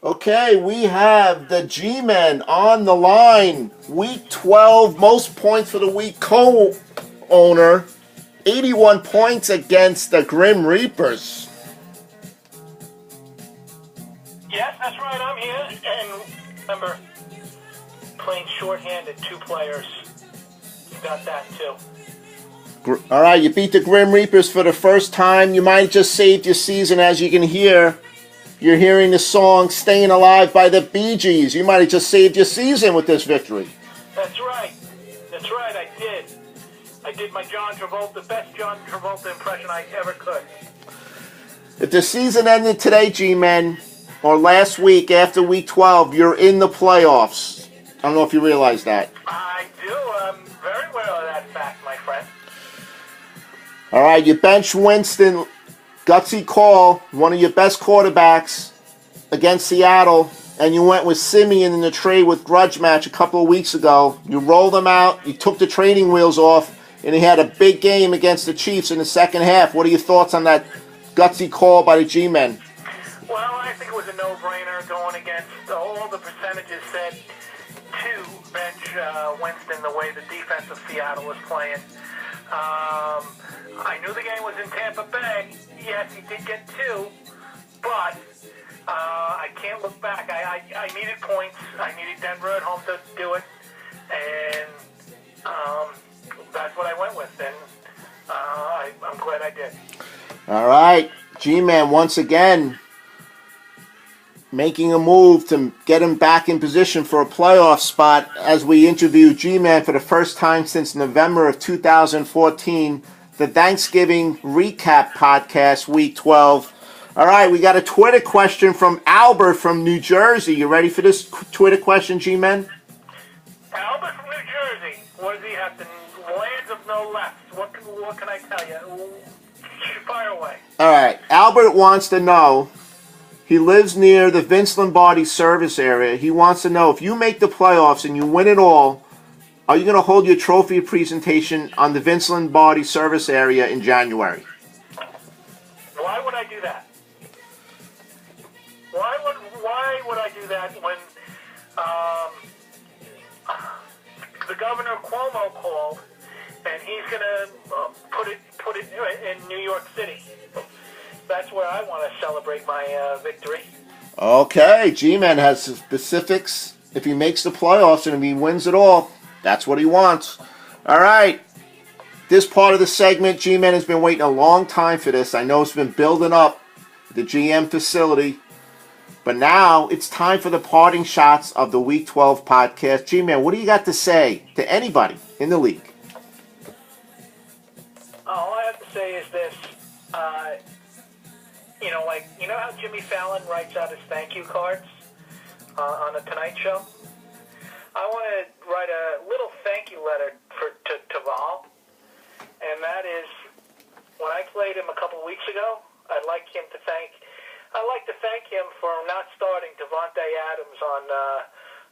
Okay, we have the G-Men on the line. Week 12, most points for the week co-owner. 81 points against the Grim Reapers. Yes, that's right, I'm here. And remember, playing shorthanded, 2 players. You got that too. All right, you beat the Grim Reapers for the first time. You might have just saved your season, as you can hear. You're hearing the song Staying Alive by the Bee Gees. You might have just saved your season with this victory. That's right. That's right, I did. I did my the best John Travolta impression I ever could. If the season ended today, G-Men, or last week after week 12, you're in the playoffs. I don't know if you realize that. I do. I'm very aware of that fact, my friend. All right, you bench Winston. Gutsy call, one of your best quarterbacks against Seattle, and you went with Simeon in the trade with grudge match a couple of weeks ago. You rolled him out, you took the training wheels off, and he had a big game against the Chiefs in the second half. What are your thoughts on that gutsy call by the G-Men? Well, I think it was a no-brainer going against all the percentages said to bench Winston the way the defense of Seattle was playing. I knew the game was in Tampa Bay. Yes, he did get 2, but I can't look back. I needed points. I needed Denver at home to do it, and that's what I went with, and I'm glad I did. All right, G-Man once again making a move to get him back in position for a playoff spot as we interview G-Man for the first time since November of 2014, the Thanksgiving Recap Podcast, Week 12. All right, we got a Twitter question from Albert from New Jersey. You ready for this Twitter question, G-Man? Albert from New Jersey. What does he have to... Lands of no left. What can I tell you? Fire away. All right, Albert wants to know... He lives near the Vince Lombardi service area. He wants to know, if you make the playoffs and you win it all, are you going to hold your trophy presentation on the Vince Lombardi service area in January? Why would I do that? Why would I do that when the governor Cuomo called and he's going to put it in New York City? That's where I want to celebrate my victory. Okay, G-Man has specifics. If he makes the playoffs and if he wins it all, that's what he wants. All right. This part of the segment, G-Man has been waiting a long time for this. I know it's been building up, the GM facility. But now it's time for the parting shots of the Week 12 podcast. G-Man, what do you got to say to anybody in the league? All I have to say is this. You know how Jimmy Fallon writes out his thank you cards on The Tonight Show? I want to write a little thank you letter to Tmffl, and that is, when I played him a couple weeks ago, I'd like to thank him for not starting Devontae Adams on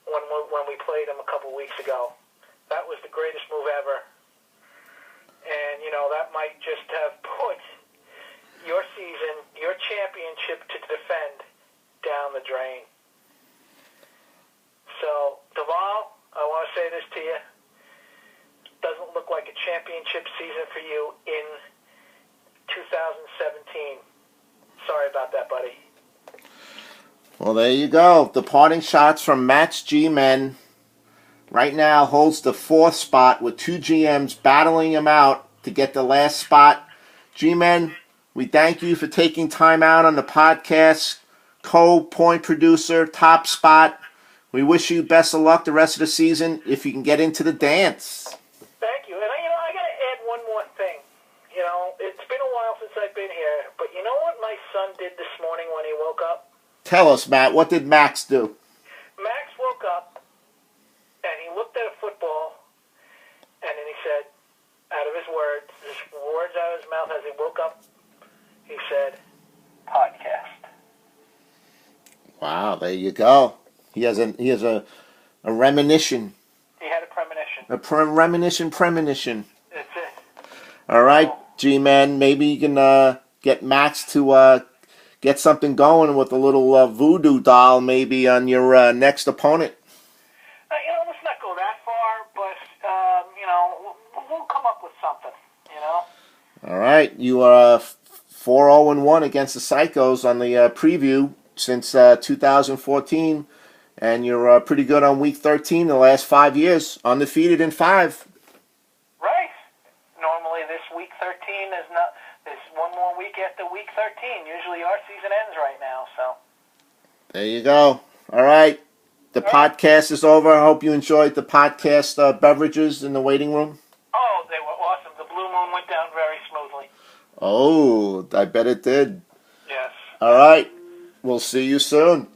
when we played him a couple weeks ago. That was the greatest move ever, and that might just have put your season, your championship to defend, down the drain. So, Tmffl, I want to say this to you. Doesn't look like a championship season for you in 2017. Sorry about that, buddy. Well, there you go. The parting shots from Matt's G-Men. Right now holds the 4th spot with 2 GMs battling him out to get the last spot. G-Men, we thank you for taking time out on the podcast. Co-point producer, top spot. We wish you best of luck the rest of the season if you can get into the dance. Thank you. And I got to add one more thing. It's been a while since I've been here, but you know what my son did this morning when he woke up? Tell us, Matt. What did Max do? Max woke up and he looked at a football and then he said, out of his words out of his mouth as he woke up, he said, podcast. Wow, there you go. He has a reminiscence. He had a premonition. A premonition. That's it. All right, G-Man. Maybe you can get Max to get something going with a little voodoo doll maybe on your next opponent. Let's not go that far, but we'll come up with something. All right, you are 4-0-1 against the Psychos on the preview since 2014, and you're pretty good on week 13 the last 5 years, undefeated in 5. Right. Normally, this week 13 is not. There's one more week after week 13. Usually, our season ends right now. So. There you go. All right. The podcast is over. I hope you enjoyed the podcast beverages in the waiting room. Oh, they were awesome. The Blue Moon went down very smoothly. Oh, I bet it did. Yes. All right. We'll see you soon.